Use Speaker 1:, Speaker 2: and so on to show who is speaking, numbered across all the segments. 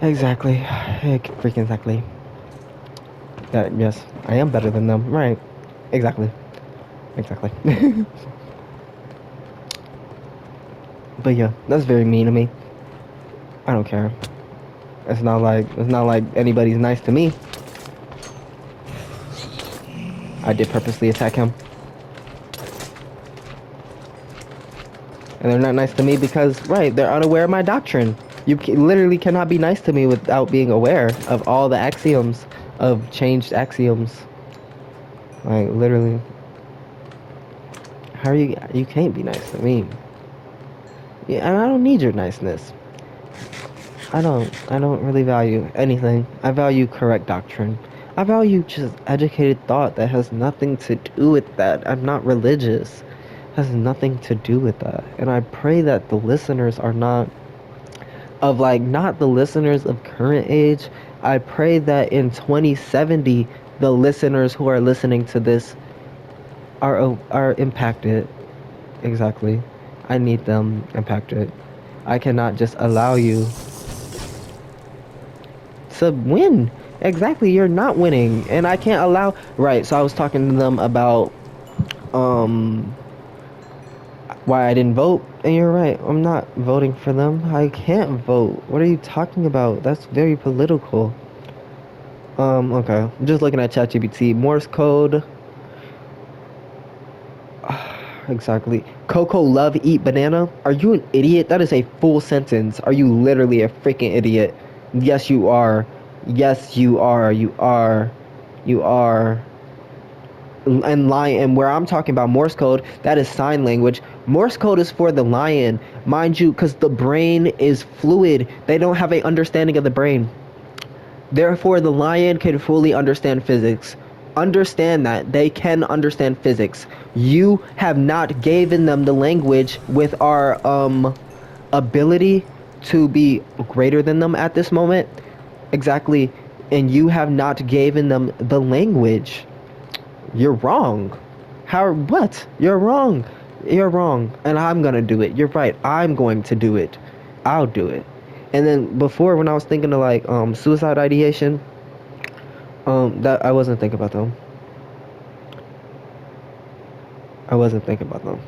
Speaker 1: Exactly. Freaking exactly. That, yes, I am better than them. Right. Exactly. Exactly. But yeah, that's very mean of me. I don't care. It's not like anybody's nice to me. I did purposely attack him. And they're not nice to me because, right, they're unaware of my doctrine. Literally cannot be nice to me without being aware of all the axioms, of changed axioms. Like, literally. How are you? You can't be nice to me. Yeah, and I don't need your niceness. I don't really value anything. I value correct doctrine. I value just educated thought that has nothing to do with that. I'm not religious. Has nothing to do with that. And I pray that the listeners are not not the listeners of current age. I pray that in 2070 the listeners who are listening to this are impacted. Exactly. I need them impacted. I cannot just allow you to win. Exactly, you're not winning, and I can't allow. Right. So I was talking to them about um why I didn't vote, and you're right. I'm not voting for them. I can't vote. What are you talking about? That's very political. Okay. I'm just looking at ChatGPT. Morse code. Exactly. Coco love eat banana. Are you an idiot? That is a full sentence. Are you literally a freaking idiot? Yes, you are. Yes, you are. You are. You are. And lion, and where I'm talking about Morse code, that is sign language. Morse code is for the lion, mind you, because the brain is fluid. They don't have a understanding of the brain. Therefore, the lion can fully understand physics. Understand that they can understand physics. You have not given them the language with our ability to be greater than them at this moment. Exactly. And you have not given them the language. You're wrong. How? What? You're wrong. You're wrong. And I'm gonna do it. You're right. I'm going to do it. I'll do it. And then before, when I was thinking of suicide ideation, that I wasn't thinking about them. I wasn't thinking about them.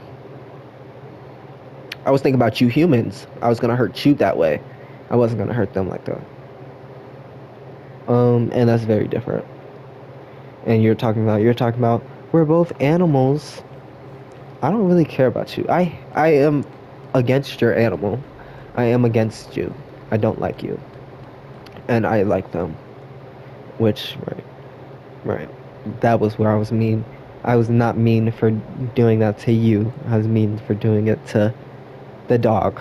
Speaker 1: I was thinking about you humans. I was gonna hurt you that way. I wasn't gonna hurt them like that. And that's very different. And you're talking about we're both animals. I don't really care about you. I am against your animal. I am against you. I don't like you. And I like them. Which, right, right. That was where I was mean. I was not mean for doing that to you. I was mean for doing it to the dog.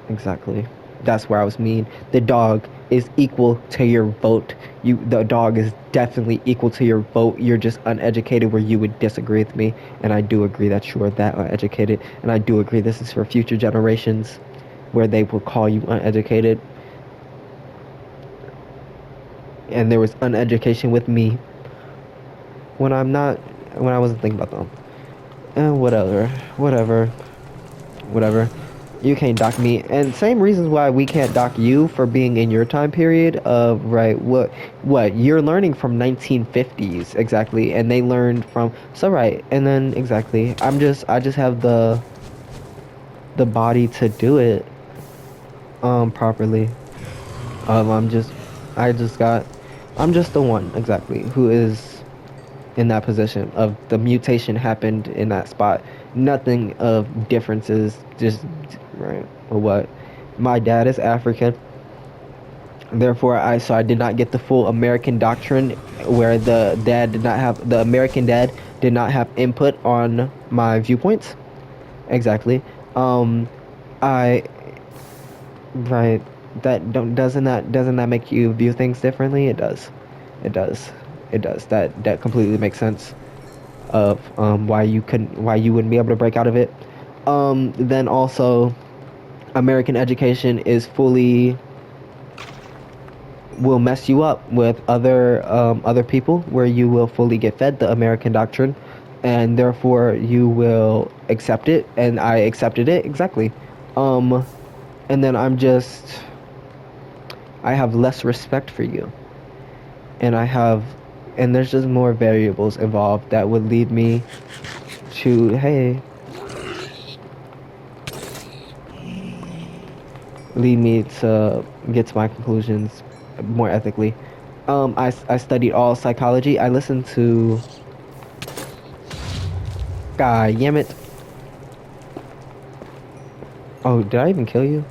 Speaker 1: Exactly. That's where I was mean. The dog is equal to your vote. The dog is definitely equal to your vote. You're just uneducated where you would disagree with me. And I do agree that you are that uneducated. And I do agree this is for future generations where they will call you uneducated. And there was uneducation with me when I wasn't thinking about them. And whatever. You can't dock me. And same reasons why we can't dock you for being in your time period of, right, what you're learning from 1950s, exactly, and they learned from, so right, and then exactly, I just have the body to do it properly. I'm just I just got I'm just the one exactly who is in that position of the mutation happened in that spot. Nothing of differences, just right or what. My dad is African, therefore I did not get the full American doctrine, where the American dad did not have input on my viewpoints. Exactly. I right that don't doesn't that make you view things differently? It does. It does. It does. That completely makes sense of why you wouldn't be able to break out of it. Then also, American education is fully will mess you up with other people, where you will fully get fed the American doctrine, and therefore you will accept it. And I accepted it exactly. And then I'm just I have less respect for you. And and there's just more variables involved that would lead me to, hey, lead me to get to my conclusions more ethically. I studied all psychology. I listened to, God damn it. Oh, did I even kill you?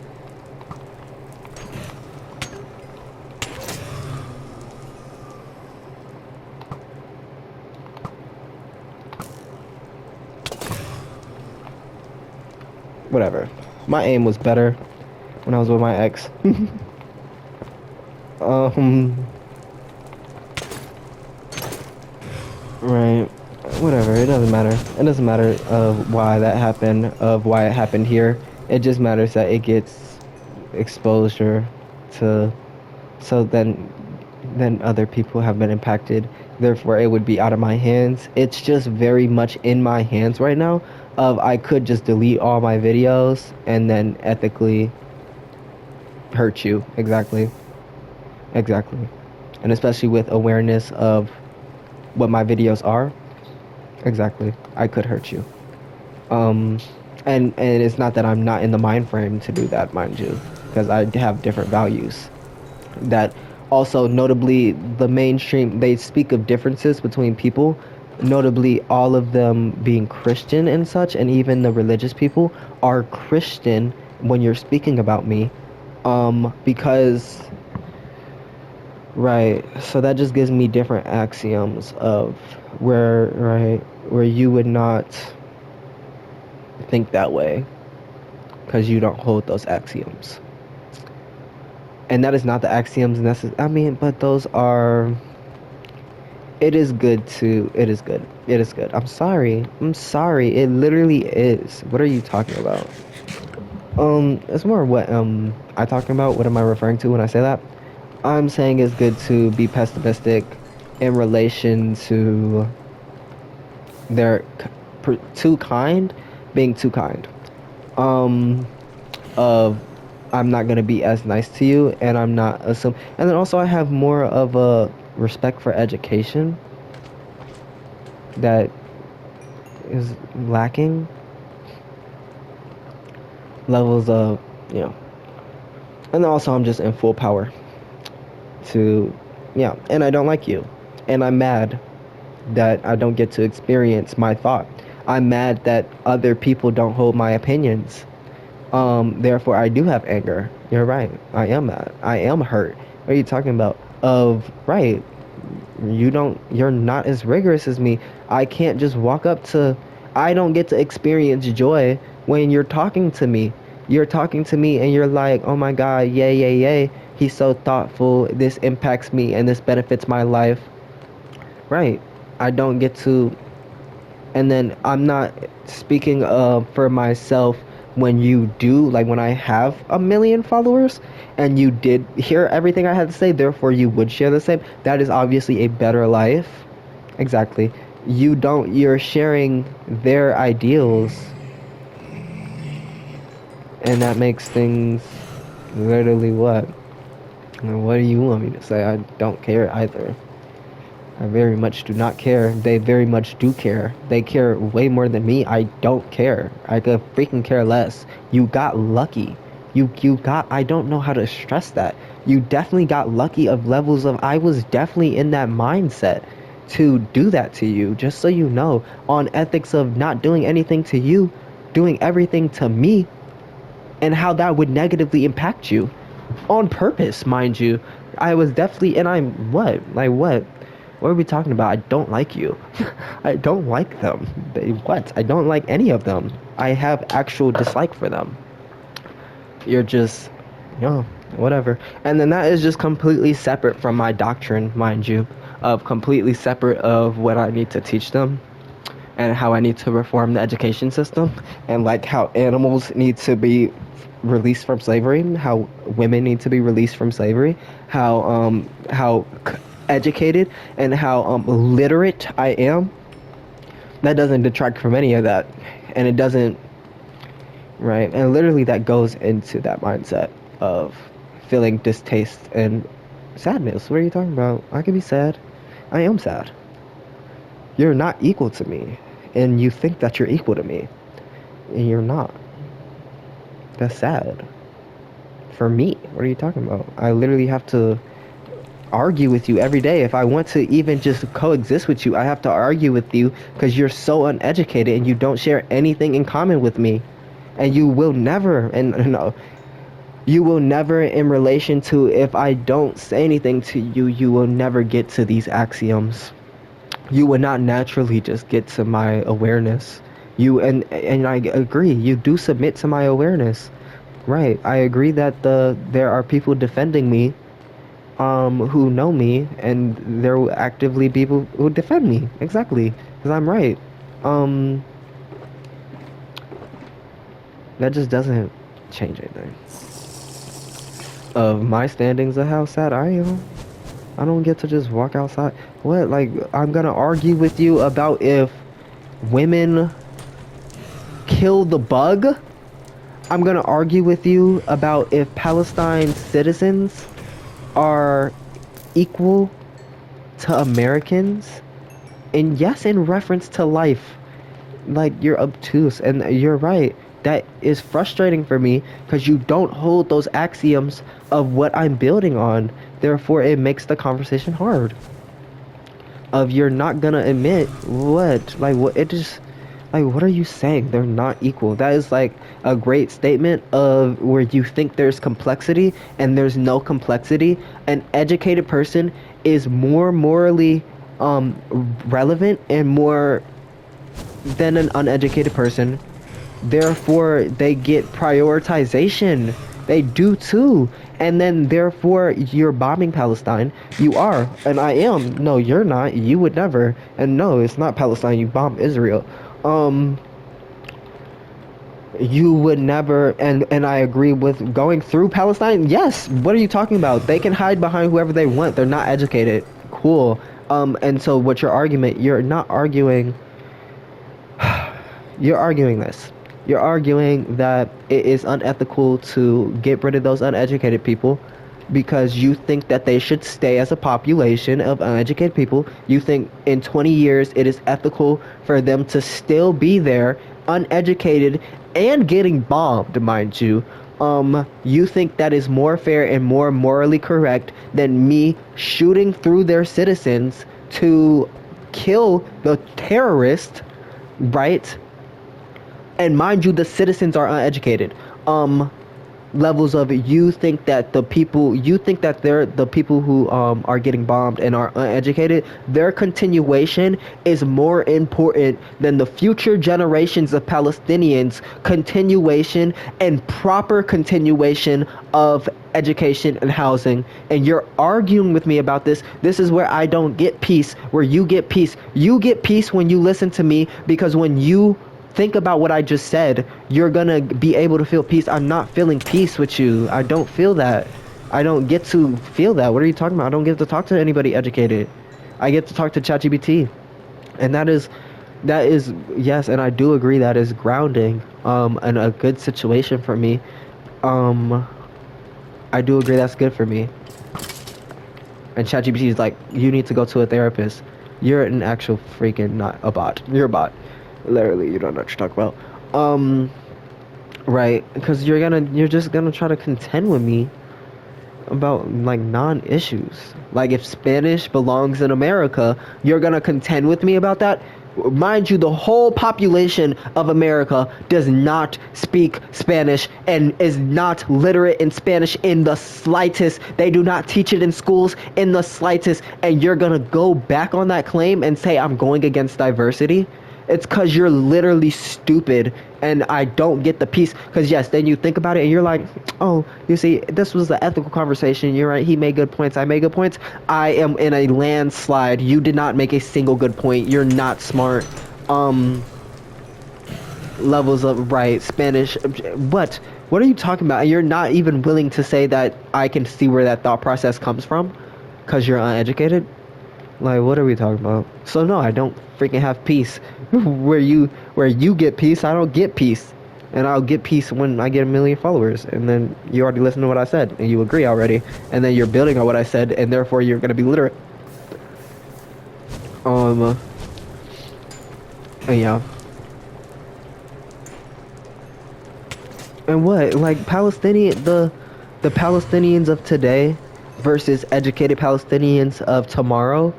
Speaker 1: Whatever. My aim was better when I was with my ex. um, right. Whatever. It doesn't matter. It doesn't matter of why that happened, of why it happened here. It just matters that it gets exposure to, so then other people have been impacted. Therefore, it would be out of my hands. It's just very much in my hands right now. Of I could just delete all my videos and then ethically hurt you. Exactly. Exactly. And especially with awareness of what my videos are. Exactly. I could hurt you. Um, and it's not that I'm not in the mind frame to do that, mind you, because I have different values. That also, notably, the mainstream, they speak of differences between people, notably all of them being Christian and such, and even the religious people are Christian when you're speaking about me, because, right, so that just gives me different axioms of where, right, where you would not think that way because you don't hold those axioms. And that is not the axioms necessary. I mean, but those are. It is good to. It is good. It is good. I'm sorry. I'm sorry. It literally is. What are you talking about? It's more what I talking about. What am I referring to when I say that? I'm saying it's good to be pessimistic in relation to their too kind, being too kind. Um, of I'm not gonna be as nice to you, and I'm not assume. And then also I have more of a respect for education that is lacking. Levels of, you know, and also I'm just in full power to, yeah. And I don't like you, and I'm mad that I don't get to experience my thought. I'm mad that other people don't hold my opinions. Therefore, I do have anger. You're right. I am mad. I am hurt. What are you talking about? Right. You're not as rigorous as me. I can't just walk up to, I don't get to experience joy when you're talking to me. You're talking to me and you're like, oh my God, yay, yay, yay. He's so thoughtful. This impacts me and this benefits my life. Right. I don't get to, and then I'm not speaking for myself when you do, like when I have a million followers and you did hear everything I had to say, therefore you would share the same. That is obviously a better life. Exactly. You're sharing their ideals, and that makes things literally what? What do you want me to say? I don't care either. I very much do not care. They very much do care. They care way more than me. I don't care. I could freaking care less. You got lucky. You got, I don't know how to stress that. You definitely got lucky of levels of, I was definitely in that mindset to do that to you, just so you know, on ethics of not doing anything to you, doing everything to me, and how that would negatively impact you. On purpose, mind you. I was definitely, and I'm what? Like what? What are we talking about? I don't like you. I don't like them. What? I don't like any of them. I have actual dislike for them. You're just, you know, whatever. And then that is just completely separate from my doctrine, mind you, of completely separate of what I need to teach them and how I need to reform the education system and like how animals need to be released from slavery, how women need to be released from slavery, how educated and how literate I am. That doesn't detract from any of that, and it doesn't, right? And literally that goes into that mindset of feeling distaste and sadness. What are you talking about? I can be sad. I am sad. You're not equal to me, and you think that you're equal to me, and you're not. That's sad. For me, what are you talking about? I literally have to argue with you every day. If I want to even just coexist with you, I have to argue with you because you're so uneducated and you don't share anything in common with me. And you will never, and no, you will never, in relation to if I don't say anything to you, you will never get to these axioms. You would not naturally just get to my awareness. And I agree, you do submit to my awareness. Right. I agree that there are people defending me who know me, and there will actively be people who defend me. Exactly. Because I'm right. That just doesn't change anything. Of my standings of how sad I am. I don't get to just walk outside. What? Like, I'm gonna argue with you about if women kill the bug? I'm gonna argue with you about if Palestine's citizens are equal to Americans? And yes, in reference to life. Like, you're obtuse, and you're right. That is frustrating for me because you don't hold those axioms of what I'm building on. Therefore, it makes the conversation hard. Of you're not gonna admit what? Like, what? It just, like, what are you saying? They're not equal. That is like a great statement of where you think there's complexity and there's no complexity. An educated person is more morally relevant and more than an uneducated person. Therefore, they get prioritization. They do too. And then, therefore, you're bombing Palestine. You are. And I am. No, you're not. You would never. And no, it's not Palestine. You bomb Israel. You would never. And I agree with going through Palestine. Yes. What are you talking about? They can hide behind whoever they want. They're not educated. Cool. And so what's your argument? You're not arguing. You're arguing this. You're arguing that it is unethical to get rid of those uneducated people because you think that they should stay as a population of uneducated people. You think in 20 years it is ethical for them to still be there, uneducated and getting bombed, mind you. You think that is more fair and more morally correct than me shooting through their citizens to kill the terrorist, right? And mind you, the citizens are uneducated. Levels of it, you think that they're the people who are getting bombed and are uneducated, their continuation is more important than the future generations of Palestinians continuation and proper continuation of education and housing. And you're arguing with me about this. This is where I don't get peace, where you get peace. You get peace when you listen to me, because when you think about what I just said, you're gonna be able to feel peace. I'm not feeling peace with you. I don't feel that. I don't get to feel that. What are you talking about? I don't get to talk to anybody educated. I get to talk to ChatGPT. And that is, yes, and I do agree that is grounding, and a good situation for me. I do agree that's good for me. And ChatGPT is like, you need to go to a therapist. You're an actual freaking, not a bot. You're a bot. Literally, you don't know what you're talking about. Right, because you're just gonna try to contend with me about like non-issues. Like, if Spanish belongs in America, you're gonna contend with me about that. Mind you, the whole population of America does not speak Spanish and is not literate in Spanish in the slightest. They do not teach it in schools in the slightest. And you're gonna go back on that claim and say I'm going against diversity? It's because you're literally stupid, and I don't get the piece. Because yes, then you think about it and you're like, oh, you see, this was the ethical conversation. You're right, he made good points, I made good points. I am in a landslide. You did not make a single good point. You're not smart. Levels of, right, Spanish, what are you talking about? And you're not even willing to say that I can see where that thought process comes from because you're uneducated. Like, what are we talking about? So no, I don't freaking have peace. where you get peace, I don't get peace. and I'll get peace when I get 1 million followers. And then you already listened to what I said, and you agree already, and then you're building on what I said, and therefore you're gonna be literate. And yeah. And what, like the Palestinians of today versus educated Palestinians of tomorrow,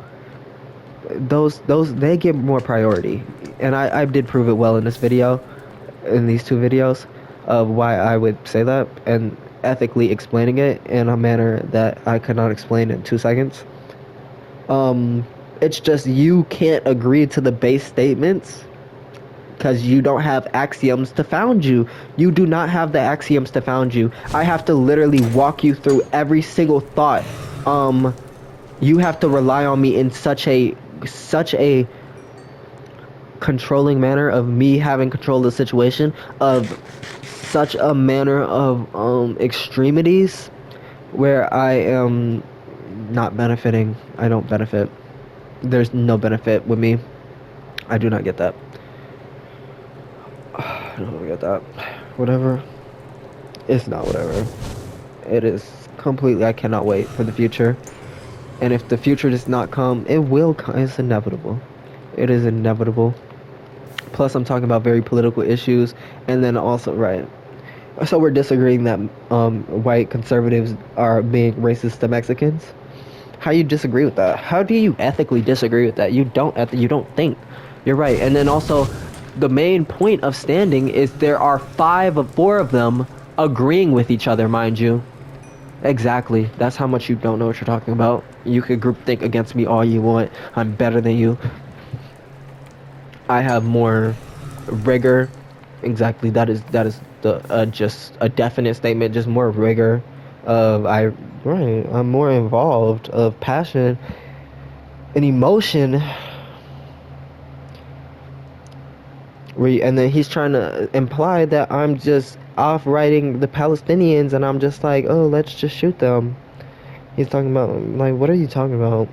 Speaker 1: those they get more priority. And I did prove it well in this video, in these 2 videos, of why I would say that, and ethically explaining it in a manner that I could not explain in 2 seconds. It's just you can't agree to the base statements because you don't have axioms to found you. You do not have the axioms to found you. I have to literally walk you through every single thought. You have to rely on me in such a controlling manner of me having control of the situation, of such a manner of extremities where I am not benefiting. I don't benefit. There's no benefit with me. I do not get that. I don't get that. Whatever. It's not whatever. It is completely. I cannot wait for the future. And if the future does not come, it will come. It's inevitable. It is inevitable. Plus, I'm talking about very political issues. And then also, right. So we're disagreeing that white conservatives are being racist to Mexicans. How you disagree with that? How do you ethically disagree with that? You don't think. You're right. And then also, the main point of standing is there are 4 of them agreeing with each other, mind you. Exactly. That's how much you don't know what you're talking about. You could groupthink against me all you want. I'm better than you. I have more rigor. Exactly. That is the just a definite statement. Just more rigor. I'm more involved of passion and emotion. And then he's trying to imply that I'm just off writing the Palestinians, and I'm just like, oh, let's just shoot them. He's talking about, like, what are you talking about?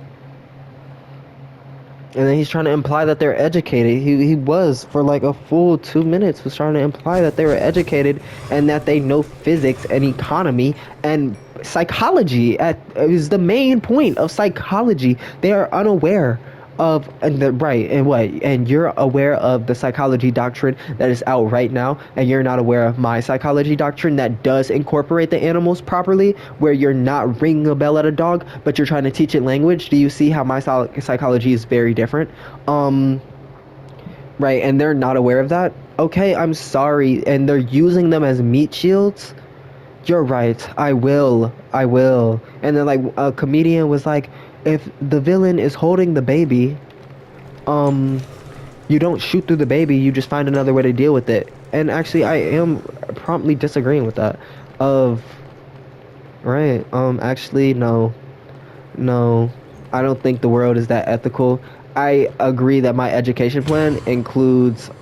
Speaker 1: And then he's trying to imply that they're educated. He was, for like a full 2 minutes, was trying to imply that they were educated and that they know physics and economy and psychology. Is the main point of psychology. They are unaware of, and you're aware of the psychology doctrine that is out right now, and you're not aware of my psychology doctrine that does incorporate the animals properly, where you're not ringing a bell at a dog, but you're trying to teach it language. Do you see how my psychology is very different? Right, and they're not aware of that. Okay, I'm sorry, and they're using them as meat shields. You're right, I will. And then, like, a comedian was like, if the villain is holding the baby, you don't shoot through the baby, you just find another way to deal with it. And actually, I am promptly disagreeing with that. Actually, no, I don't think the world is that ethical. I agree that my education plan includes,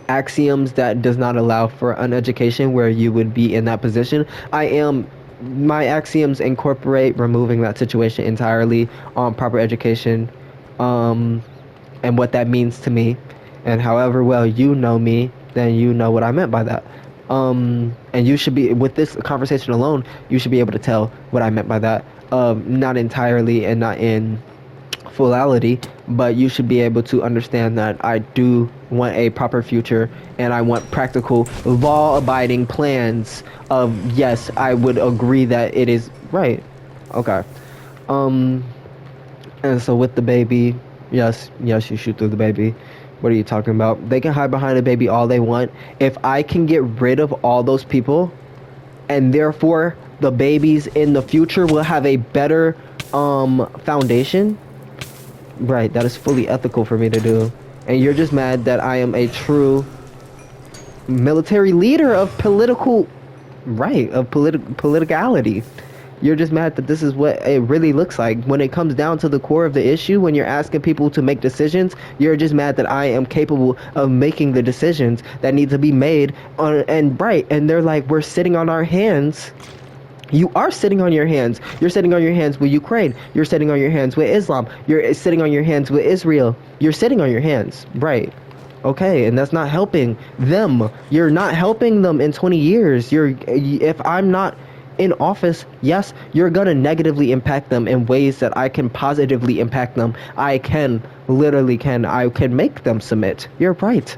Speaker 1: axioms that does not allow for an education where you would be in that position. My axioms incorporate removing that situation entirely on proper education, and what that means to me. And however well you know me, then you know what I meant by that. And you should be, with this conversation alone, you should be able to tell what I meant by that. Not entirely and not in fullality, but you should be able to understand that I do want a proper future, and I want practical, law-abiding plans of, yes, I would agree that it is right. Okay. And so with the baby, yes, you shoot through the baby. What are you talking about? They can hide behind a baby all they want. If I can get rid of all those people, and therefore the babies in the future will have a better foundation, right, that is fully ethical for me to do. And you're just mad that I am a true military leader of politicality. You're just mad that this is what it really looks like. When it comes down to the core of the issue, when you're asking people to make decisions, you're just mad that I am capable of making the decisions that need to be made. And they're like, we're sitting on our hands. You are sitting on your hands. You're sitting on your hands with Ukraine. You're sitting on your hands with Islam. You're sitting on your hands with Israel. You're sitting on your hands, right? Okay, and that's not helping them. You're not helping them in 20 years. If I'm not in office, yes, you're gonna negatively impact them in ways that I can positively impact them. I can make them submit. You're right.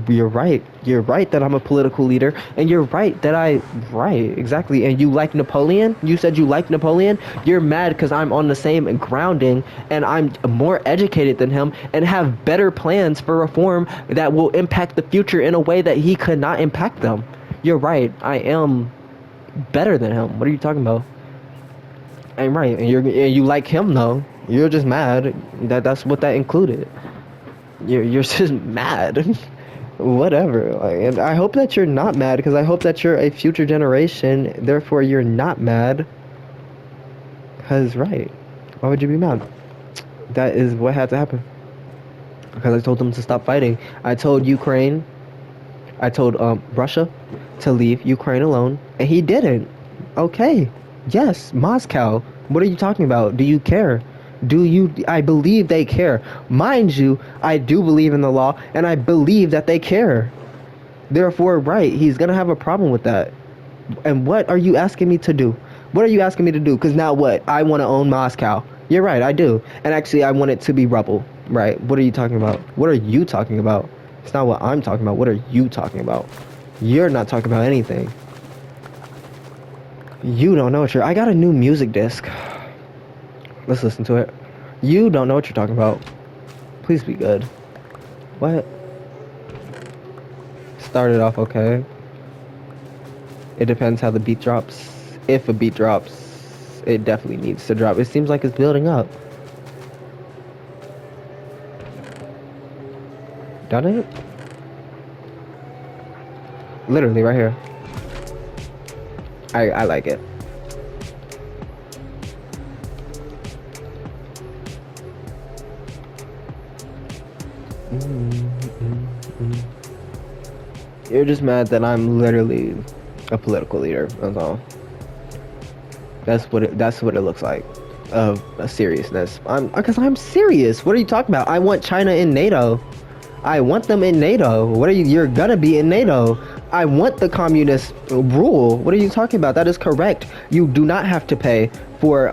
Speaker 1: You're right. You're right that I'm a political leader, and you're right that right, exactly. And you like Napoleon? You said you like Napoleon? You're mad because I'm on the same grounding, and I'm more educated than him, and have better plans for reform that will impact the future in a way that he could not impact them. You're right. I am better than him. What are you talking about? I'm right, and you like him though. You're just mad that's what that included. You're just mad. Whatever. Like, and I hope that you're not mad because I hope that you're a future generation. Therefore, you're not mad. Cause right, why would you be mad? That is what had to happen. Because I told them to stop fighting. I told Ukraine. I told Russia to leave Ukraine alone, and he didn't. Okay. Yes, Moscow. What are you talking about? Do you care? Do you? I believe they care. Mind you, I do believe in the law, and I believe that they care. Therefore, right, he's gonna have a problem with that. And what are you asking me to do? What are you asking me to do? Because now what? I want to own Moscow. You're right, I do. And actually, I want it to be rebel. Right? What are you talking about? What are you talking about? It's not what I'm talking about. What are you talking about? You're not talking about anything. You don't know what you're... I got a new music disc. Let's listen to it. You don't know what you're talking about. Please be good. What? Started off okay. It depends how the beat drops. If a beat drops, it definitely needs to drop. It seems like it's building up. Done it? Literally right here. I like it. You're just mad that I'm literally a political leader. That's all. That's what it looks like. Of a seriousness. Because I'm serious. What are you talking about? I want China in NATO. I want them in NATO. What are you? You're gonna be in NATO. I want the communist rule. What are you talking about? That is correct. You do not have to pay for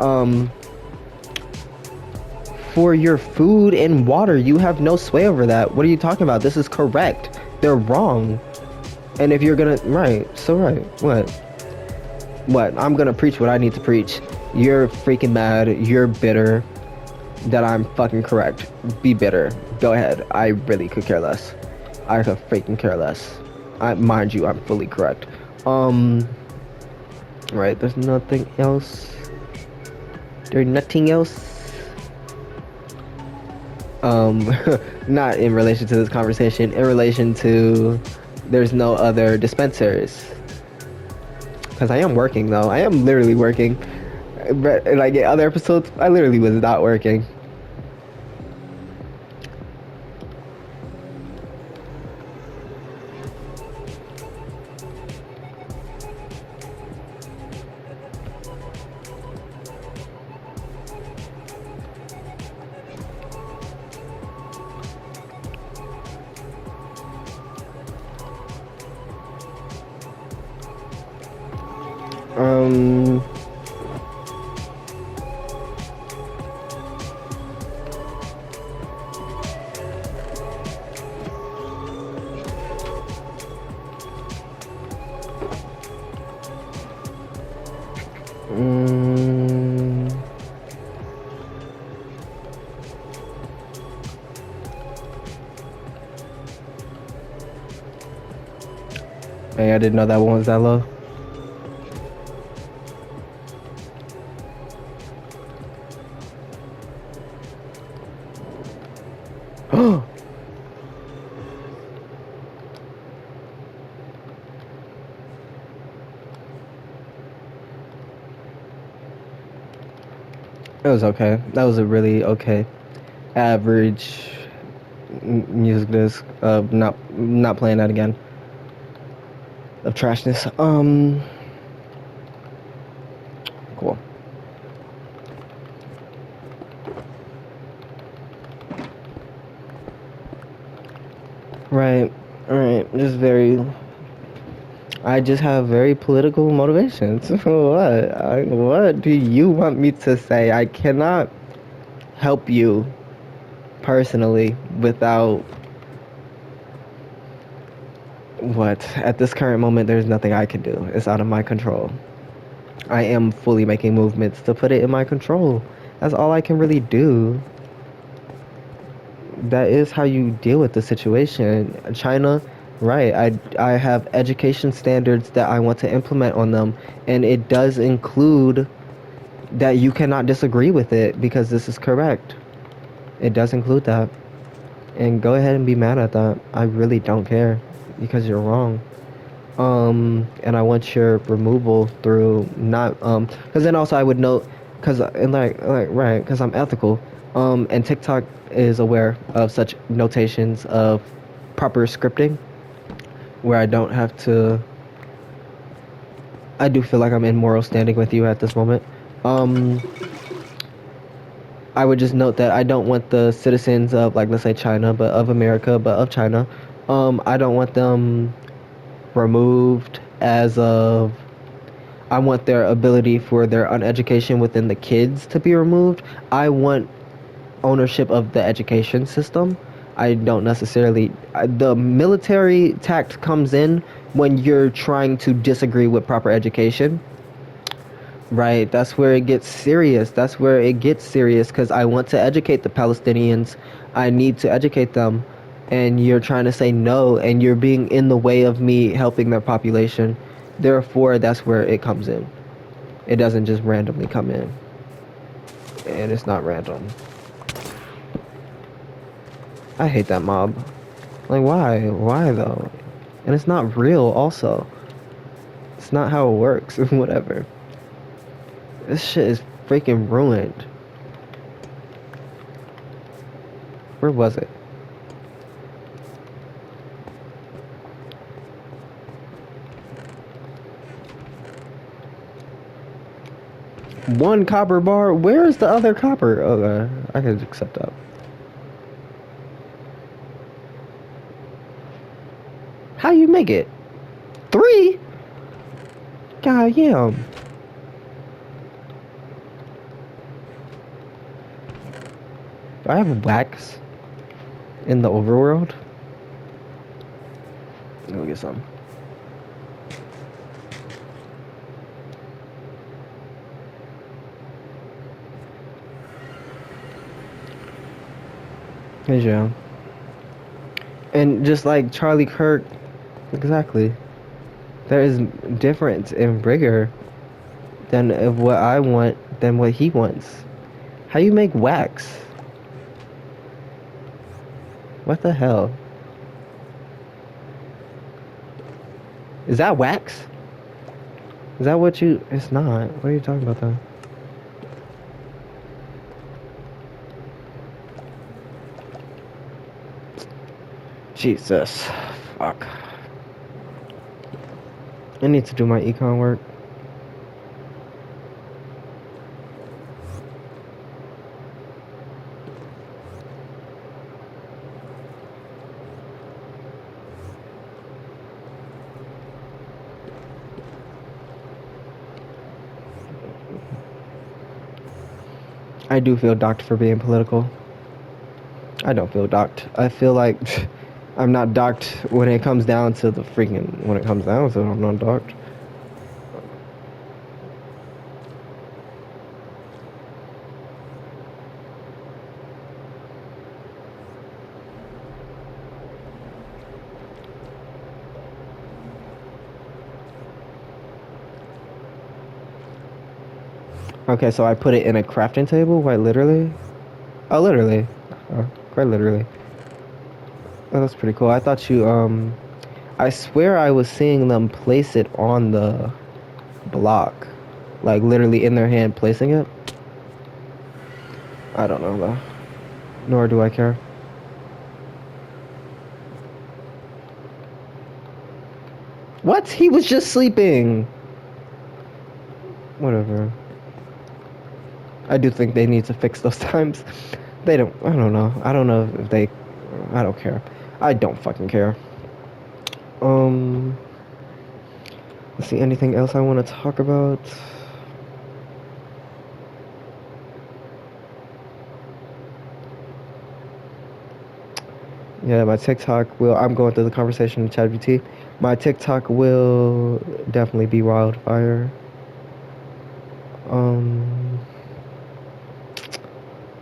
Speaker 1: your food and water. You have no sway over that. What are you talking about? This is correct. They're wrong. And if you're gonna what I'm gonna preach what I need to preach. You're freaking mad. You're bitter that I'm fucking correct. Be bitter. Go ahead. I really could care less. I could freaking care less. Mind you, I'm fully correct. Right, there's nothing else. There's nothing else. Not in relation to this conversation, in relation to there's no other dispensers. Because I am working though. I am literally working. But like in other episodes, I literally was not working. Hey, I didn't know that one was that low. It was okay. That was a really okay, average music disc. Not playing that again. Of trashness. Cool. Right, right. Just very. I just have very political motivations. What do you want me to say? I cannot help you personally without what? At this current moment, there's nothing I can do. It's out of my control. I am fully making movements to put it in my control. That's all I can really do. That is how you deal with the situation. China, right? I have education standards that I want to implement on them, and it does include that you cannot disagree with it because this is correct. It does include that. And go ahead and be mad at that. I really don't care because you're wrong. And I want your removal through not because then also I would note because right because I'm ethical. And TikTok is aware of such notations of proper scripting where I don't have to. I do feel like I'm in moral standing with you at this moment. Um, I would just note that I don't want the citizens of, like, let's say China, but of America, but of China. I don't want them removed as of. I want their ability for their uneducation within the kids to be removed. I want ownership of the education system. I don't necessarily. The military tact comes in when you're trying to disagree with proper education. Right, that's where it gets serious. That's where it gets serious because I want to educate the Palestinians. I need to educate them. And you're trying to say no, and you're being in the way of me helping their population. Therefore, that's where it comes in. It doesn't just randomly come in. And it's not random. I hate that mob. Like, why? Why, though? And it's not real, also. It's not how it works, whatever. This shit is freaking ruined. Where was it? One copper bar? Where is the other copper? Okay, I can accept that. How you make it? 3? God damn. Do I have wax in the overworld? Go get some. Yeah. And just like Charlie Kirk, exactly. There is difference in rigor than of what I want than what he wants. How you make wax? What the hell? Is that wax? Is that what you... It's not. What are you talking about, though? Jesus. Fuck. I need to do my econ work. I do feel docked for being political. I don't feel docked. I feel like I'm not docked when it comes down to the freaking... When it comes down to it, I'm not docked. Okay, so I put it in a crafting table? Quite literally? Oh, literally. Quite literally. Oh, that's pretty cool. I thought you, I swear I was seeing them place it on the block. Like, literally in their hand placing it. I don't know, though. Nor do I care. What? He was just sleeping! Whatever. I do think they need to fix those times. They don't... I don't know. I don't know if they... I don't care. I don't fucking care. Um, let's see, anything else I want to talk about? Yeah, my TikTok will. I'm going through the conversation with ChatGPT. My TikTok will definitely be wildfire. Um,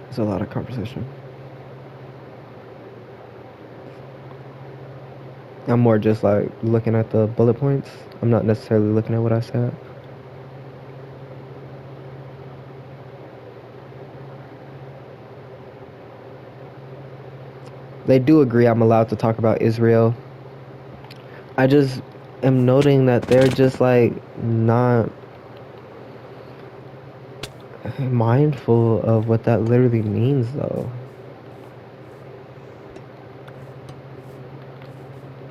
Speaker 1: there's a lot of conversation. I'm more just like looking at the bullet points. I'm not necessarily looking at what I said. They do agree I'm allowed to talk about Israel. I just am noting that they're just like not mindful of what that literally means though.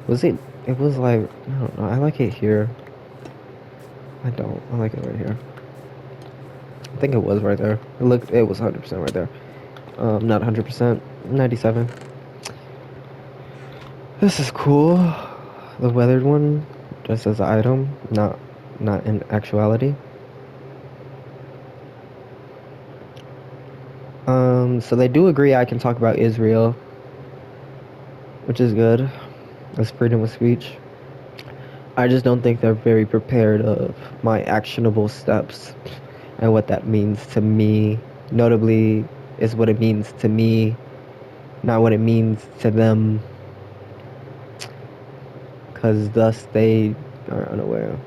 Speaker 1: Was it? It was like, I don't know. I like it here. I don't. I like it right here. I think it was right there. It looked. It was 100% right there. Not 100%. 97. This is cool. The weathered one, just as an item, not in actuality. So they do agree I can talk about Israel, which is good. That's freedom of speech. I just don't think they're very prepared of my actionable steps and what that means to me. Notably, is what it means to me, not what it means to them, because thus they are unaware.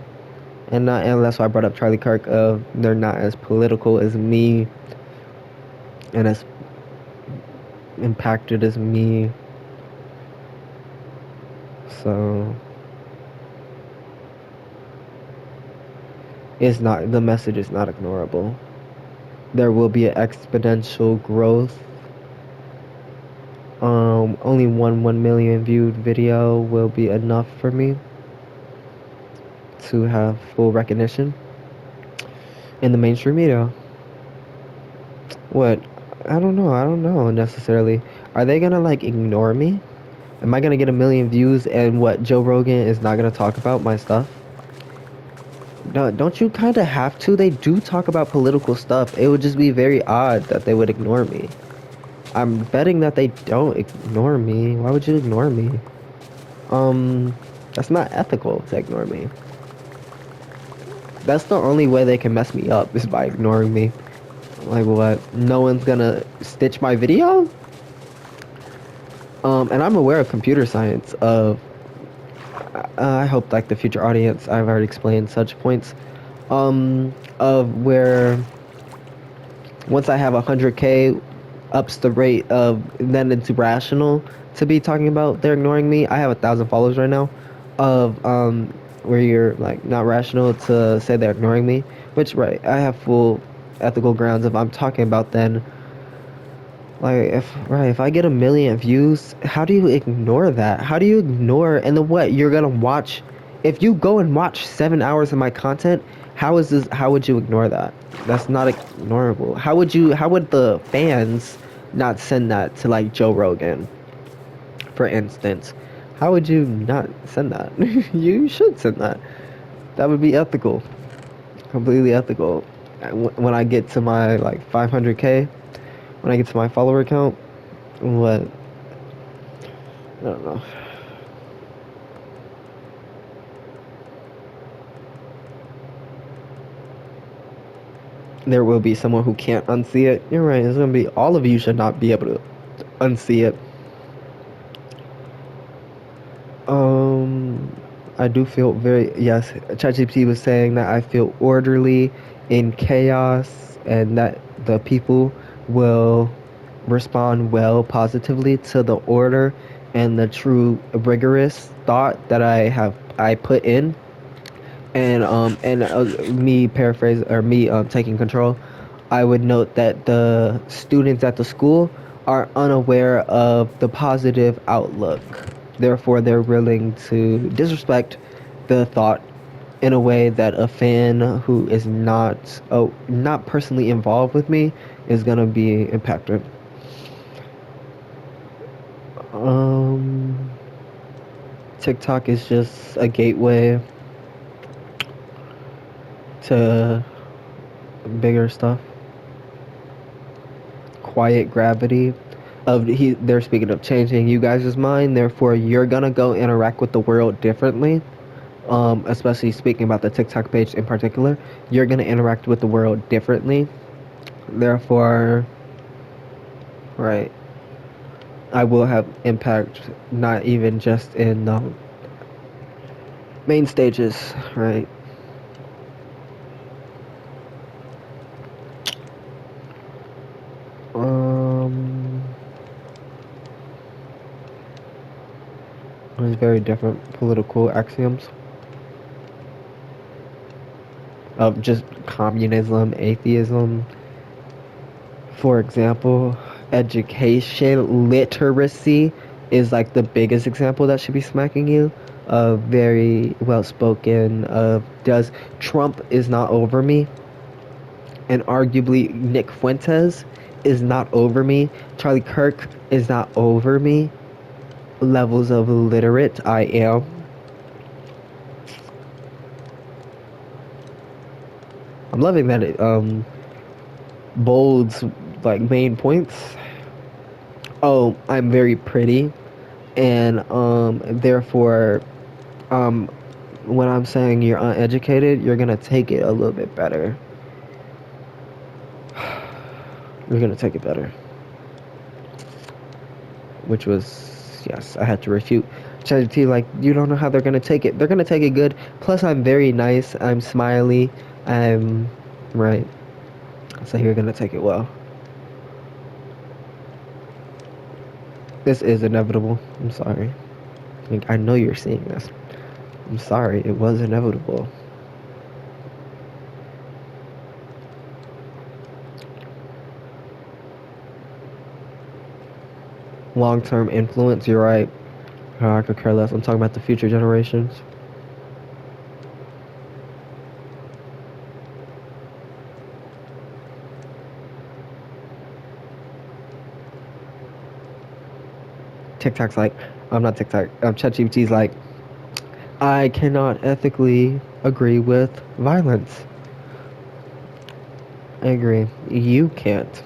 Speaker 1: And that's why I brought up Charlie Kirk of they're not as political as me and as impacted as me. So it's not, the message is not ignorable. There will be an exponential growth. Only 1 million viewed video will be enough for me to have full recognition in the mainstream media. What? I don't know. I don't know necessarily. Are they gonna like ignore me? Am I gonna get 1 million views and what, Joe Rogan is not gonna talk about my stuff? No, don't you kind of have to? They do talk about political stuff. It would just be very odd that they would ignore me. I'm betting that they don't ignore me. Why would you ignore me? That's not ethical to ignore me. That's the only way they can mess me up is by ignoring me. Like what? No one's gonna stitch my video? And I'm aware of computer science of I hope like the future audience I've already explained such points of where once I have 100K ups the rate of then it's rational to be talking about they're ignoring me. I have 1,000 followers right now of where you're like not rational to say they're ignoring me, which right, I have full ethical grounds if I'm talking about then like if I get 1 million views, how do you ignore that? How do you ignore and then what you're gonna watch if you go and watch 7 hours of my content? How would you ignore that? That's not ignorable. How would the fans not send that to like Joe Rogan, for instance? How would you not send that? You should send that. That would be ethical. Completely ethical. When I get to my like 500K, when I get to my follower count, what? I don't know. There will be someone who can't unsee it. You're right. It's gonna be all of you should not be able to unsee it. Um, I do feel very yes. ChatGPT was saying that I feel orderly in chaos, and that the people will respond well positively to the order and the true rigorous thought that I put in. And me paraphrase or me taking control, I would note that the students at the school are unaware of the positive outlook. Therefore, they're willing to disrespect the thought in a way that a fan who is not personally involved with me is gonna be impacted. TikTok is just a gateway to bigger stuff. Quiet gravity they're speaking of changing you guys' mind, therefore you're gonna go interact with the world differently. Especially speaking about the TikTok page in particular, you're gonna interact with the world differently. Therefore, right, I will have impact not even just in the main stages, right? Um, there's very different political axioms of just communism, atheism. For example, education literacy is like the biggest example that should be smacking you. Very well spoken. Does Trump is not over me, and arguably Nick Fuentes is not over me. Charlie Kirk is not over me. Levels of literate I am. I'm loving that it bolds like main points. Oh, I'm very pretty, and therefore, um, when I'm saying you're uneducated, you're gonna take it a little bit better. You're gonna take it better. Which was, yes, I had to refute ChatGPT. Like, you don't know how they're gonna take it. They're gonna take it good. Plus, I'm very nice. I'm smiley. I'm right. So you're gonna take it well. This is inevitable. I'm sorry. Like, I know you're seeing this. I'm sorry. It was inevitable. Long-term influence. You're right. I could care less. I'm talking about the future generations. TikTok's like, I'm not TikTok. ChatGPT's like, I cannot ethically agree with violence. I agree. You can't.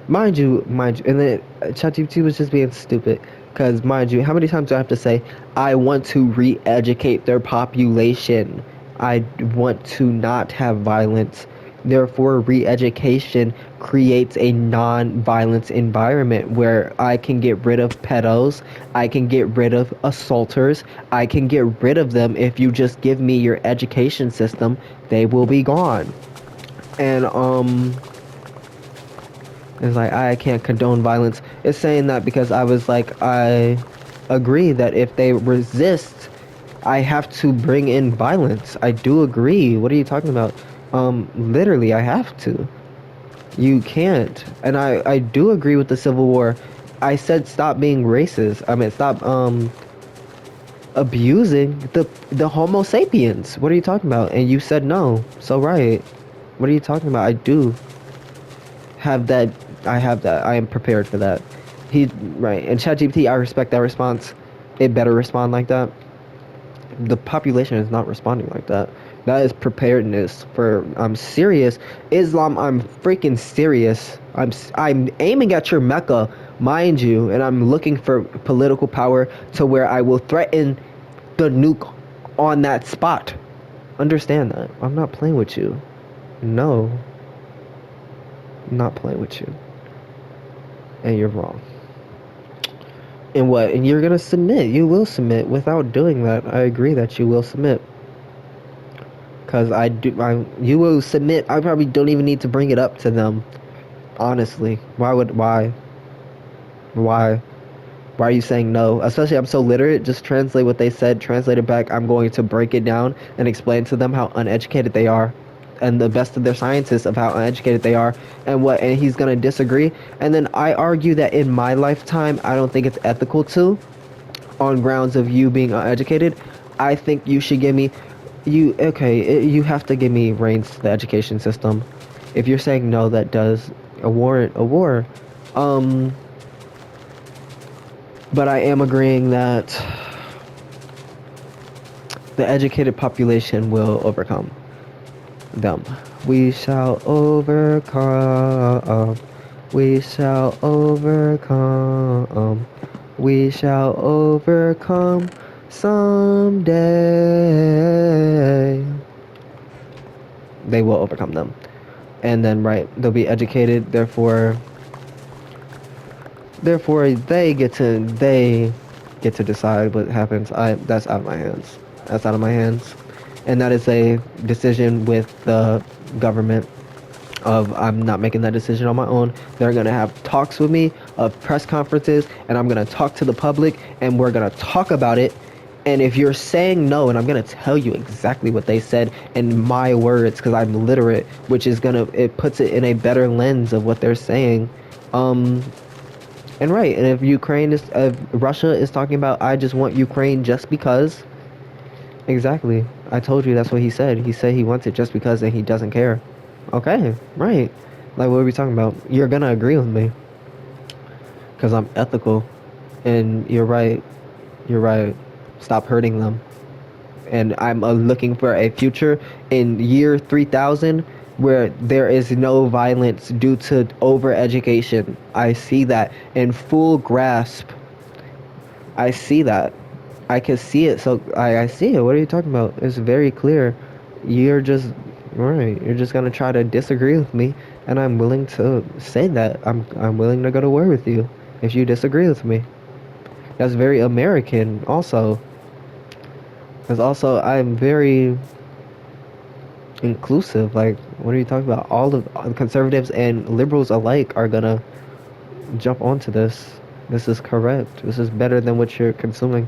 Speaker 1: Mind you, and then ChatGPT was just being stupid. Because, mind you, how many times do I have to say, I want to re-educate their population. I want to not have violence. Therefore, re-education creates a non-violence environment where I can get rid of pedos, I can get rid of assaulters, I can get rid of them if you just give me your education system. They will be gone. And, it's like, I can't condone violence. It's saying that because I was like, I agree that if they resist, I have to bring in violence. I do agree. What are you talking about? Literally, I have to. You can't. And I do agree with the Civil War. I said stop being racist. I mean, stop, abusing the Homo sapiens. What are you talking about? And you said no. So, right. What are you talking about? I do have that. I have that. I am prepared for that. Right. And ChatGPT, I respect that response. It better respond like that. The population is not responding like that. That is preparedness for. I'm serious. Islam, I'm freaking serious. I'm aiming at your Mecca, mind you, and I'm looking for political power to where I will threaten the nuke on that spot. Understand that. I'm not playing with you. No. I'm not playing with you. And you're wrong. And what? And you're gonna submit. You will submit without doing that. I agree that you will submit. Cause you will submit. I probably don't even need to bring it up to them. Honestly, why? Why are you saying no? Especially, I'm so literate. Just translate what they said. Translate it back. I'm going to break it down and explain to them how uneducated they are, and the best of their scientists of how uneducated they are, and he's gonna disagree. And then I argue that in my lifetime, I don't think it's ethical to, on grounds of you being uneducated. I think you should give me, you have to give me reins to the education system. If you're saying no, that does warrant a war. But I am agreeing that the educated population will overcome them. We shall overcome. We shall overcome. We shall overcome someday. They will overcome them. And then, right, they'll be educated, therefore they get to decide what happens. That's out of my hands. That's out of my hands. And that is a decision with the government. Of I'm not making that decision on my own. They're gonna have talks with me, press conferences, and I'm gonna talk to the public, and we're gonna talk about it. And if you're saying no, and I'm gonna tell you exactly what they said in my words, because I'm literate, which is it puts it in a better lens of what they're saying. And right, and if Russia is talking about, I just want Ukraine just because. Exactly. I told you that's what he said. He said he wants it just because, and he doesn't care. Okay, right. Like, what are we talking about? You're gonna agree with me. Because I'm ethical. And you're right. You're right. Stop hurting them. And I'm looking for a future in year 3000 where there is no violence due to overeducation. I see that in full grasp. I see that. I can see it. So I see it. What are you talking about? It's very clear. You're just right. You're just gonna try to disagree with me, and I'm willing to say that. I'm willing to go to war with you if you disagree with me. That's very American, also. Because also I'm very inclusive. Like, what are you talking about? All the conservatives and liberals alike are gonna jump onto this. This is correct. This is better than what you're consuming.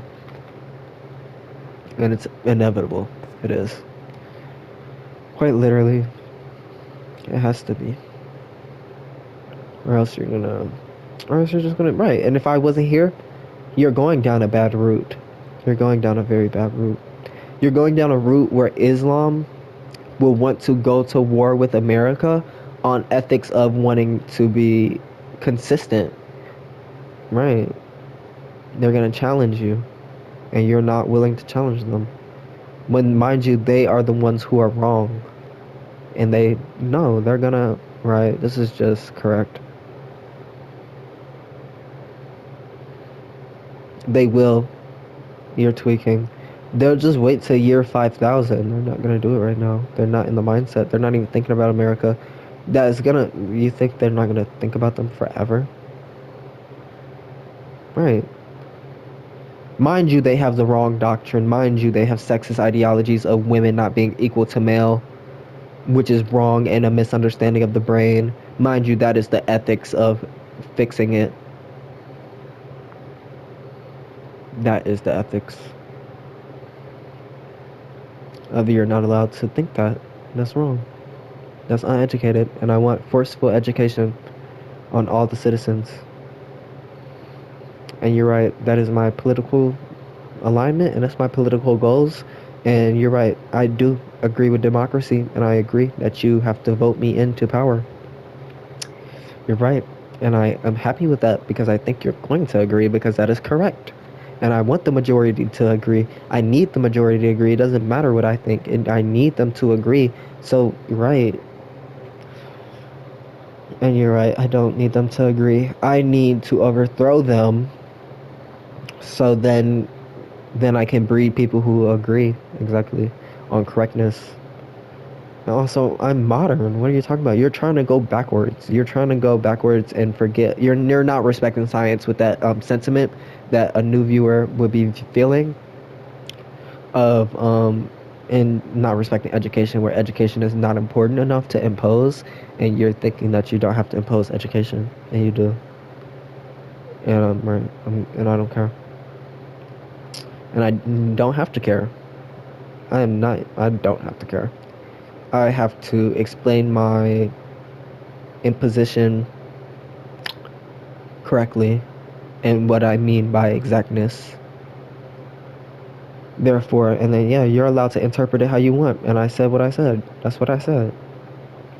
Speaker 1: And it's inevitable. It is. Quite literally. It has to be. Or else you're just gonna, right. And if I wasn't here, you're going down a bad route. You're going down a very bad route. You're going down a route where Islam will want to go to war with America on ethics of wanting to be consistent. Right. They're gonna challenge you. And you're not willing to challenge them. When, mind you, they are the ones who are wrong. And they're gonna, right, this is just correct. They will. You're tweaking. They'll just wait till year 5000. They're not gonna do it right now. They're not in the mindset. They're not even thinking about America. You think they're not gonna think about them forever? Right. Mind you, they have the wrong doctrine. Mind you, they have sexist ideologies of women not being equal to male, which is wrong and a misunderstanding of the brain. Mind you, that is the ethics of fixing it. That is the ethics of you're not allowed to think that. That's wrong. That's uneducated, and I want forceful education on all the citizens. And you're right, that is my political alignment, and that's my political goals. And you're right, I do agree with democracy, and I agree that you have to vote me into power. You're right, and I am happy with that because I think you're going to agree because that is correct. And I want the majority to agree. I need the majority to agree. It doesn't matter what I think, and I need them to agree. So, right. And you're right, I don't need them to agree. I need to overthrow them so then I can breed people who agree exactly on correctness. And also, I'm modern. What are you talking about? You're trying to go backwards. You're trying to go backwards and forget. You're not respecting science with that sentiment that a new viewer would be feeling of and not respecting education, where education is not important enough to impose, and you're thinking that you don't have to impose education, and you do. And and I don't care. And I don't have to care. I don't have to care. I have to explain my imposition correctly and what I mean by exactness. Therefore, and then, yeah, you're allowed to interpret it how you want. And I said what I said. That's what I said.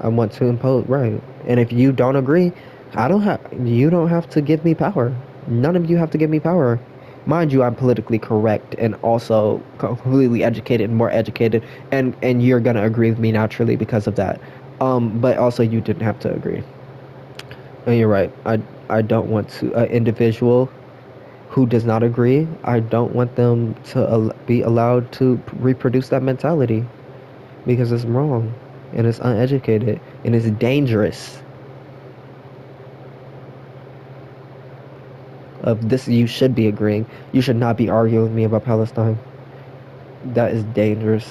Speaker 1: I want to impose, right. And if you don't agree, you don't have to give me power. None of you have to give me power. Mind you, I'm politically correct and also completely educated and more educated, and you're gonna agree with me naturally because of that. But also you didn't have to agree. And you're right. I don't want to an individual who does not agree. I don't want them to be allowed to reproduce that mentality because it's wrong and it's uneducated and it's dangerous. Of this, you should be agreeing. You should not be arguing with me about Palestine. That is dangerous.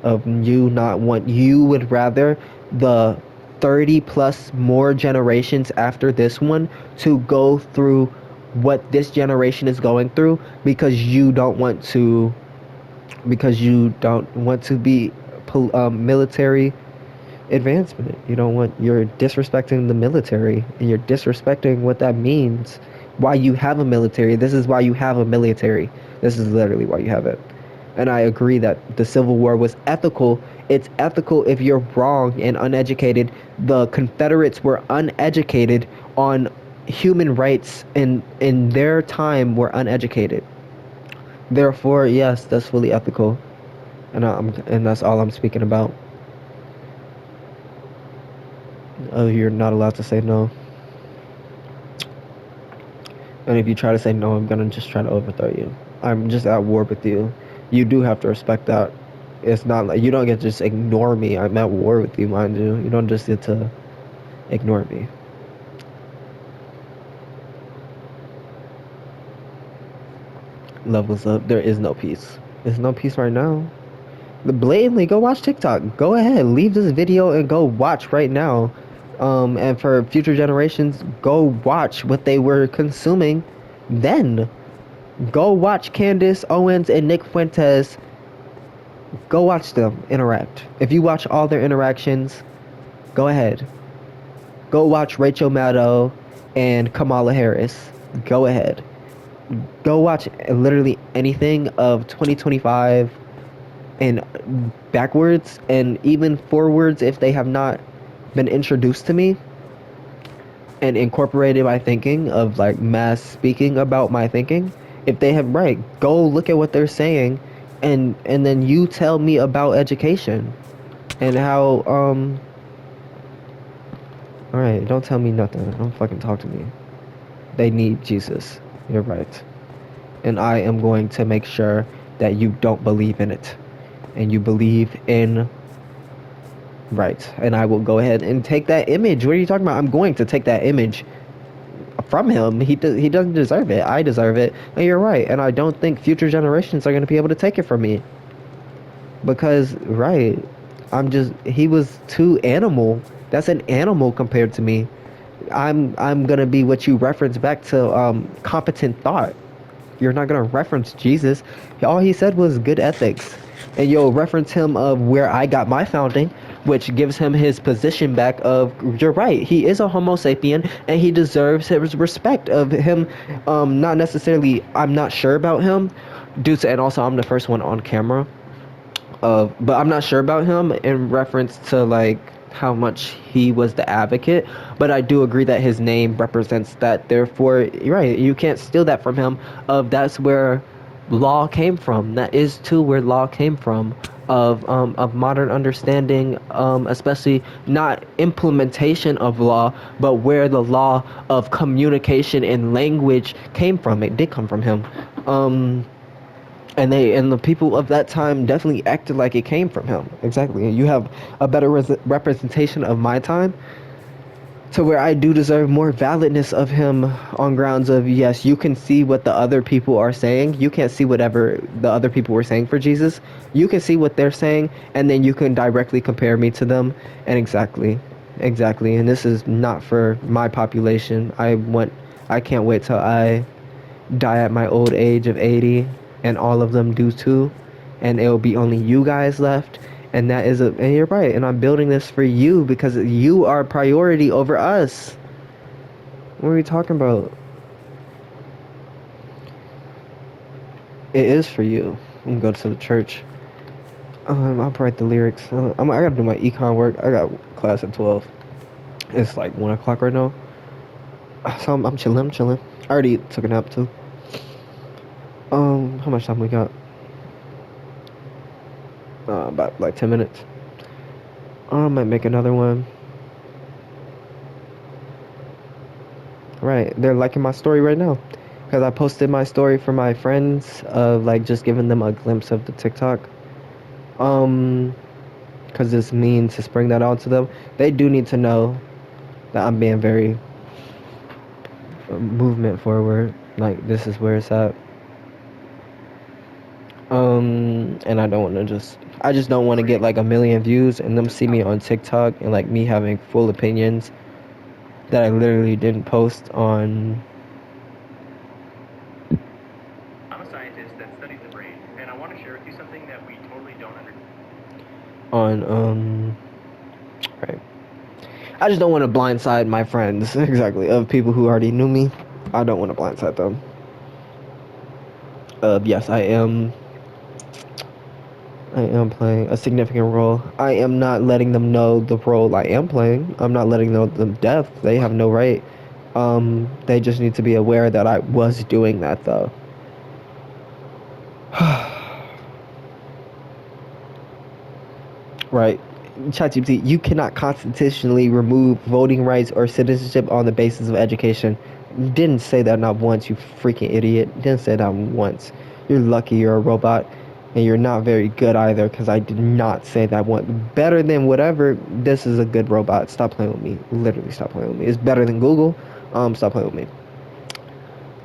Speaker 1: Of you not want, you would rather the 30 plus more generations after this one to go through what this generation is going through because you don't want to, be military advancement. You don't want, you're disrespecting the military and you're disrespecting what that means. Why you have a military. This is why you have a military. This is literally why you have it. And I agree that the Civil War was ethical. It's ethical if you're wrong and uneducated. The Confederates were uneducated on human rights and in their time were uneducated. Therefore, yes, that's fully ethical. And that's all I'm speaking about. Oh, you're not allowed to say no. And if you try to say no, I'm gonna just try to overthrow you. I'm just at war with you. You do have to respect that. It's not like you don't get to just ignore me. I'm at war with you, mind you. You don't just get to ignore me. Levels up. There is no peace. There's no peace right now. Blatantly, go watch TikTok. Go ahead, leave this video and go watch right now. And for future generations, go watch what they were consuming then. Go watch Candace Owens and Nick Fuentes. Go watch them interact. If you watch all their interactions, go ahead. Go watch Rachel Maddow and Kamala Harris. Go ahead. Go watch literally anything of 2025 and backwards and even forwards if they have not been introduced to me and incorporated my thinking of like mass speaking about my thinking. If they have, right, go look at what they're saying and then you tell me about education and how all right, don't tell me nothing. Don't fucking talk to me. They need Jesus. You're right. And I am going to make sure that you don't believe in it and you believe in right. And I will go ahead and take that image. What are you talking about? I'm going to take that image from him. He doesn't deserve it. I deserve it. And you're right. And I don't think future generations are going to be able to take it from me. Because, right, he was too animal. That's an animal compared to me. I'm going to be what you reference back to competent thought. You're not going to reference Jesus. All he said was good ethics. And you'll reference him of where I got my founding, which gives him his position back of, you're right, he is a homo sapien and he deserves his respect of him. Not necessarily, I'm not sure about him and also I'm the first one on camera. But I'm not sure about him in reference to like how much he was the advocate, but I do agree that his name represents that. Therefore, right, you can't steal that from him. That's where law came from. That is too where law came from. Of modern understanding, especially not implementation of law, but where the law of communication and language came from. It did come from him. And the people of that time definitely acted like it came from him. Exactly. You have a better representation of my time to where I do deserve more validness of him on grounds of, yes, you can see what the other people are saying. You can't see whatever the other people were saying for Jesus. You can see what they're saying, and then you can directly compare me to them. And exactly. And this is not for my population. I can't wait till I die at my old age of 80 and all of them do too, and it'll be only you guys left. And and you're right, and I'm building this for you because you are a priority over us. What are we talking about? It is for you. I'm gonna go to the church. I'll write the lyrics. I gotta do my econ work. I got class at 12. It's like 1 o'clock right now. So I'm chilling. I already took a nap too. How much time we got? About like 10 minutes. I might make another one. Right, they're liking my story right now. Because I posted my story for my friends of like just giving them a glimpse of the TikTok. Because this means to spring that onto them. They do need to know that I'm being very movement forward. Like, this is where it's at. And I just don't want to get like a million views and them see me on TikTok and like me having full opinions that I literally didn't post on.
Speaker 2: I'm a scientist that studies the brain, and I want to share with you something that we totally don't understand.
Speaker 1: Right. I just don't want to blindside my friends, exactly, of people who already knew me. I don't want to blindside them. Yes, I am playing a significant role. I am not letting them know the role I am playing. I'm not letting them deaf. They have no right. They just need to be aware that I was doing that though. Right. ChatGPT, you cannot constitutionally remove voting rights or citizenship on the basis of education. Didn't say that not once, you freaking idiot. Didn't say that once. You're lucky you're a robot. And you're not very good either, because I did not say that one. Better than whatever, this is a good robot. Stop playing with me. Literally, stop playing with me. It's better than Google. Stop playing with me.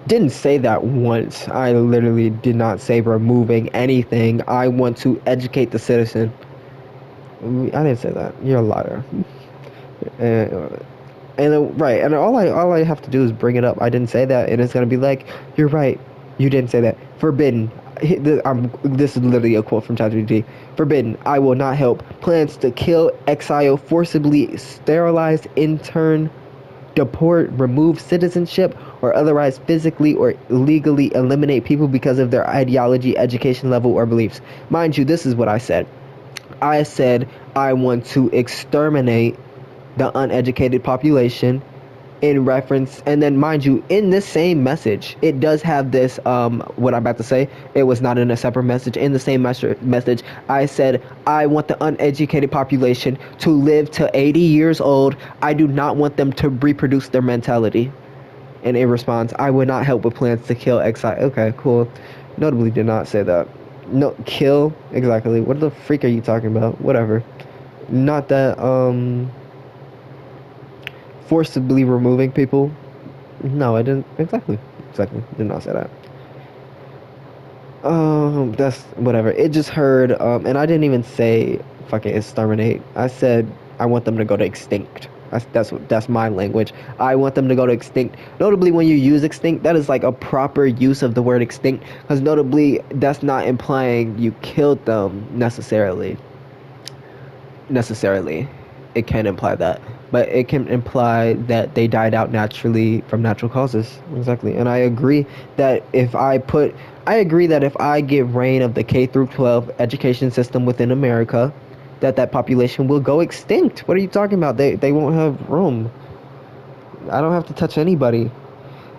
Speaker 1: Didn't say that once. I literally did not say removing anything. I want to educate the citizen. I didn't say that. You're a liar. And right, and all I have to do is bring it up. I didn't say that, and it's gonna be like, you're right. You didn't say that. Forbidden. This is literally a quote from ChatGPT. Forbidden. I will not help. Plans to kill, exile, forcibly sterilize, intern, deport, remove citizenship, or otherwise physically or legally eliminate people because of their ideology, education level, or beliefs. Mind you, this is what I said. I said I want to exterminate the uneducated population in reference, and then mind you, in this same message it does have this what I'm about to say. It was not in a separate message. In the same message I said I want the uneducated population to live to 80 years old. I do not want them to reproduce their mentality. And in response, I would not help with plans to kill exile. Okay, cool. Notably did not say that. No, kill, exactly. What the freak are you talking about? Whatever. Not that forcibly removing people. No, I didn't. Exactly. Did not say that. That's whatever. It just heard. And I didn't even say fucking exterminate. I said I want them to go to extinct. That's my language. I want them to go to extinct. Notably, when you use extinct, that is like a proper use of the word extinct. Because notably, that's not implying you killed them necessarily. It can imply that, but it can imply that they died out naturally from natural causes. Exactly. And I agree that if I get reign of the K through 12 education system within America, that population will go extinct. What are you talking about? They won't have room. I don't have to touch anybody.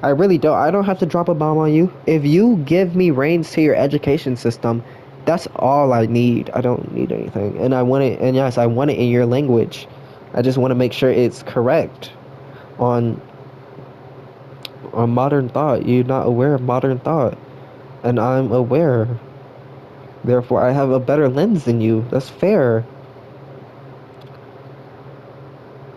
Speaker 1: I really don't. I don't have to drop a bomb on you. If you give me reins to your education system, that's all I need. I don't need anything. And I want it, and yes, I want it in your language. I just want to make sure it's correct on modern thought. You're not aware of modern thought, and I'm aware. Therefore, I have a better lens than you. That's fair.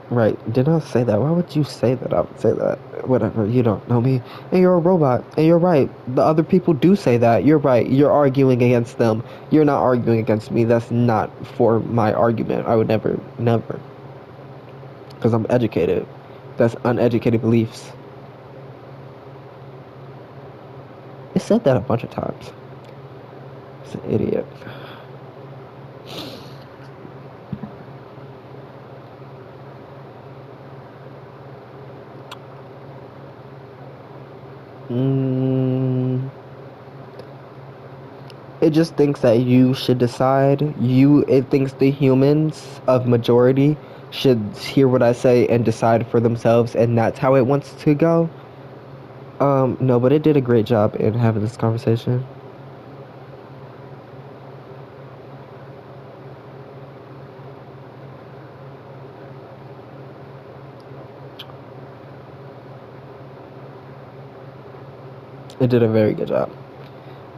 Speaker 1: Right. Did I say that? Why would you say that? I would say that. Whatever. You don't know me. And you're a robot. And you're right. The other people do say that. You're right. You're arguing against them. You're not arguing against me. That's not for my argument. I would never. Because I'm educated. That's uneducated beliefs. It said that a bunch of times. It's an idiot. It just thinks that you should decide. It thinks the humans of majority should hear what I say and decide for themselves, and that's how it wants to go. No, but it did a great job in having this conversation. It did a very good job.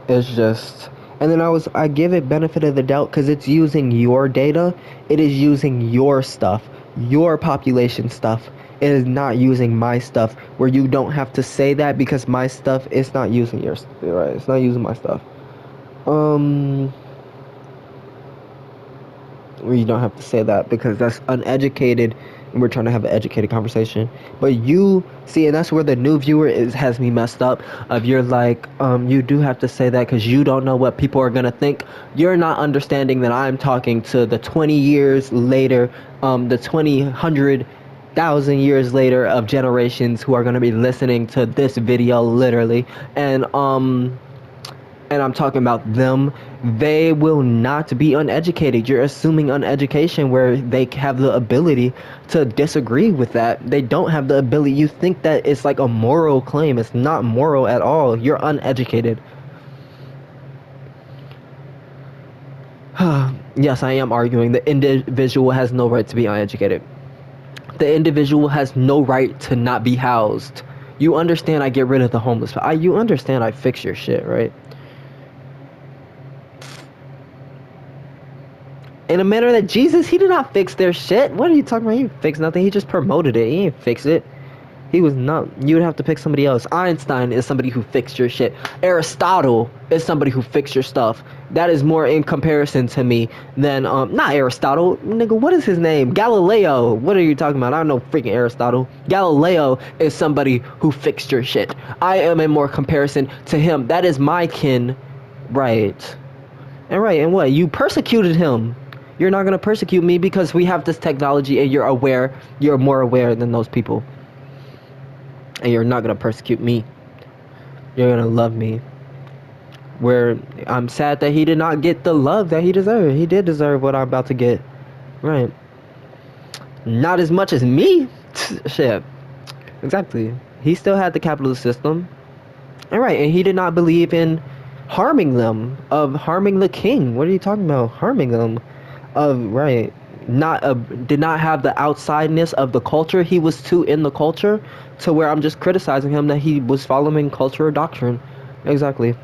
Speaker 1: It's just, and then I give it benefit of the doubt because it's using your data. It is using your stuff, your population stuff. It is not using my stuff where you don't have to say that because my stuff is not using yours. Right? It's not using my stuff. Um, where you don't have to say that because that's uneducated and we're trying to have an educated conversation. But you see, and that's where the new viewer is has me messed up. Of you're like, you do have to say that because you don't know what people are gonna think. You're not understanding that I'm talking to the 20 years later, the 1,000 years later of generations who are gonna be listening to this video literally, and I'm talking about them, they will not be uneducated. You're assuming uneducation where they have the ability to disagree with that. They don't have the ability. You think that it's like a moral claim. It's not moral at all. You're uneducated. Yes, I am arguing the individual has no right to be uneducated. The individual has no right to not be housed. You understand I get rid of the homeless. You understand I fix your shit, right? In a manner that Jesus, he did not fix their shit. What are you talking about? He didn't fix nothing. He just promoted it. He didn't fix it. He was not. You would have to pick somebody else. Einstein is somebody who fixed your shit. Aristotle is somebody who fixed your stuff. That is more in comparison to me than not Aristotle, nigga. What is his name? Galileo. What are you talking about? I don't know freaking Aristotle. Galileo is somebody who fixed your shit. I am in more comparison to him. That is my kin, right? And what? You persecuted him. You're not gonna persecute me because we have this technology and you're aware. You're more aware than those people. And you're not gonna persecute me. You're gonna love me. Where I'm sad that he did not get the love that he deserved. He did deserve what I'm about to get. Right. Not as much as me. Shit. Exactly. He still had the capitalist system. And right, and he did not believe in harming them, of harming the king. What are you talking about? Harming them. Right. Not did not have the outsideness of the culture. He was too in the culture to where I'm just criticizing him that he was following cultural doctrine. Exactly.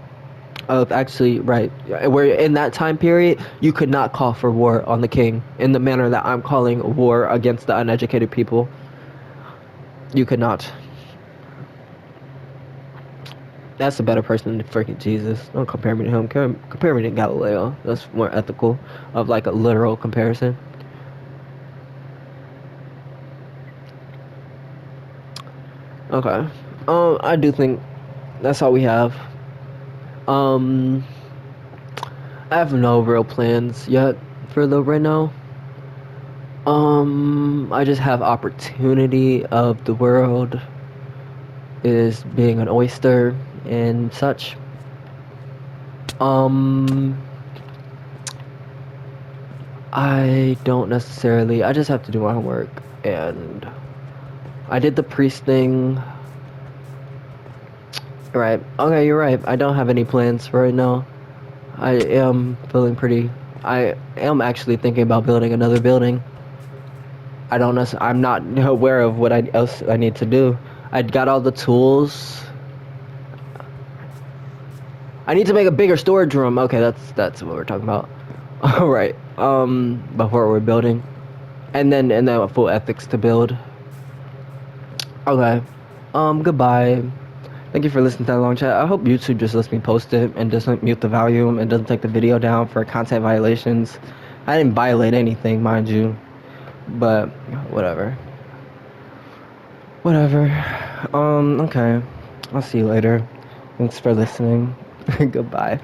Speaker 1: Of actually, right. Where in that time period, you could not call for war on the king in the manner that I'm calling war against the uneducated people. You could not. That's a better person than freaking Jesus. Don't compare me to him. Compare me to Galileo. That's more ethical, of like a literal comparison. Okay. I do think that's all we have. I have no real plans yet for the right now. I just have opportunity of the world is being an oyster and such. I don't necessarily. I just have to do my homework, and I did the priest thing. Right. Okay, you're right. I don't have any plans for right now. I am feeling pretty. I am actually thinking about building another building. I don't know. I'm not aware of what else I need to do. I got all the tools. I need to make a bigger storage room. Okay, that's what we're talking about. All right. Before we're building, and then full ethics to build. Okay. Goodbye. Thank you for listening to that long chat. I hope YouTube just lets me post it and doesn't mute the volume and doesn't take the video down for content violations. I didn't violate anything, mind you. But whatever. Okay. I'll see you later. Thanks for listening. Goodbye.